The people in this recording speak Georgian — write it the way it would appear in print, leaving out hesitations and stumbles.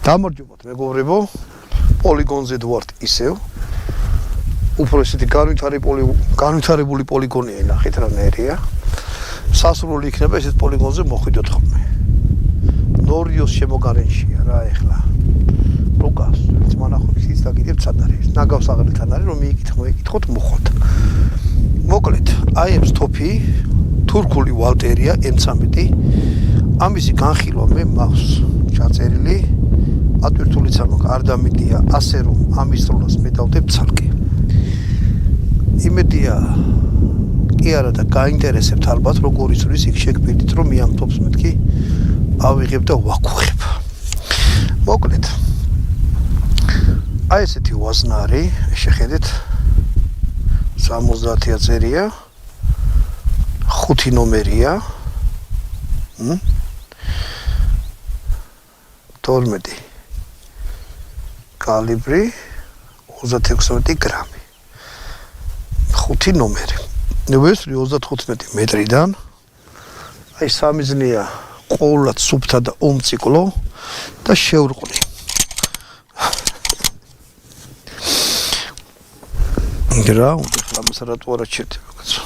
გამარჯობათ მეგობრებო, პოლიგონზე ვართ ისევ. უფრო ისეთი განვითარებული პოლიგონია, ნახეთ რა ნერია. სასურველი იქნება ესეთ პოლიგონზე მოხვიდოთ ხოლმე. ნორიოს შემოგარენშია რა ეხლა. როკას, ეს მანახოთ ის დაგიდებ სად არის. ნაგავს აღრილთან არის რომ მიიკითხოთ მოხოთ. მოკლედ, აი ეს თოფი თურქული ვალტერია M13. ამისი განხილვა მე მაქვს ჩაწერილი. ატვირთულიც არ დამიდია, ასე რომ ამის როლას მე დავდებ ცალკე. იმედია კი არა და გაინტერესებთ ალბათ როგორ იცვლის იქ შეგბედით რომ მე ამ თოფს მეთქი ავიღებ და ვაქვხებ. მოკლედ აი ესეთი ვაზნარი, შეხედეთ 70-ია წერია, 5 ნომერია. 12 კალიბრი 36 გრამი. 5 ნომერი. ნუ 35 მეტრიდან. აი სამიზნეა ყოვლად სუფთა და უმციკლო და შეურყვნი. რა, ამას რატო არ აჩერდება კაცო?